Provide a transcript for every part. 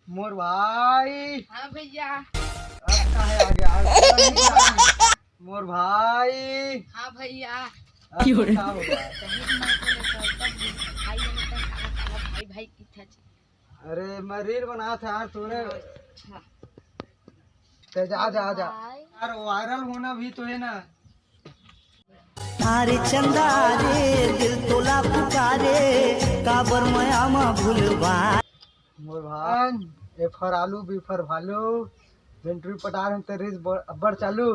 मोर भाई। हाँ भैया। अब काहे आ गया? मोर भाई। हाँ भैया। अब तो क्या हो गया? भाई भाई कितना? अरे मैं रील बना था यार तूने। अच्छा ते जा जा जा यार, वायरल होना भी तो है ना। अरे चंदा रे दिल तोला पुकारे काबर मयामा भूलवा। मोर भाई ए फर आलू बी फर भालू वेंट्री पटार तेरे अब्बर चालू।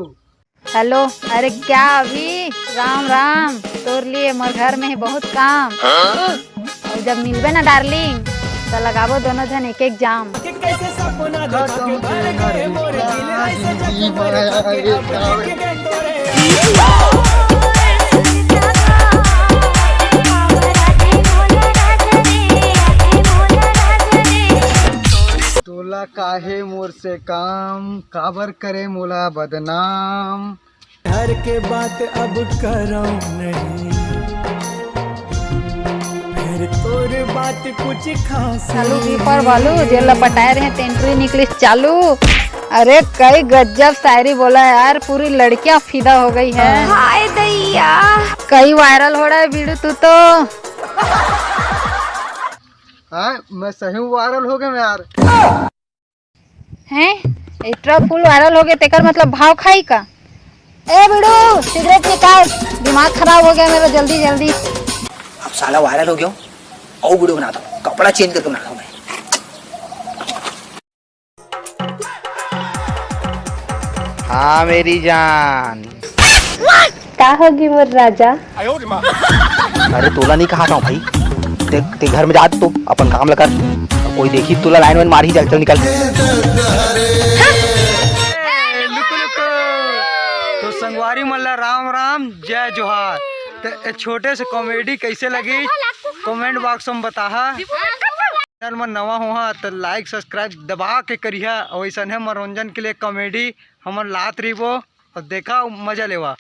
हेलो। अरे क्या अभी? राम राम। तोर लिए मोर घर में है बहुत काम। और जब मिलबे ना डार्लिंग तो लगाबो दोनों जन एक एक जाम। तोला काहे मोर से काम काबर करे मोला बदनाम। घर के बात अब करो नहीं फिर तोर बात कुछ खास चालू भी पर बालू जेल पटाए रहे तेंट्री निकली चालू। अरे कई गजब शायरी बोला है यार, पूरी लड़कियां फिदा हो गई है। हाय दैया कई वायरल हो रहा है वीडियो तू तो। हाँ मैं सही वायरल हो गया यार। हैं इतना फुल वायरल हो गया तेकर मतलब भाव खाई का? ए बिड़ू सिगरेट निकाल, दिमाग खराब हो गया मेरा। जल्दी जल्दी। अब साला वायरल हो गया और वीडियो बनाता हूँ, कपड़ा चेंज करके बनाता हूँ मैं। हाँ मेरी जान। का होगी मोर राजा? अरे तोला नहीं कहा था भाई, ते घर में जा तो अपन काम लगा। कोई देखी तोला लाइन में मार ही चल निकल। तो संगवारी मल्ला राम राम जय जोहार। तो छोटे से कॉमेडी कैसे लगी कमेंट बॉक्स में बता। चैनल में नवा हुआ तो लाइक सब्सक्राइब दबा के करिए। वैसा है मनोरंजन के लिए कॉमेडी हमर लात रही वो और देखा मजा लेवा।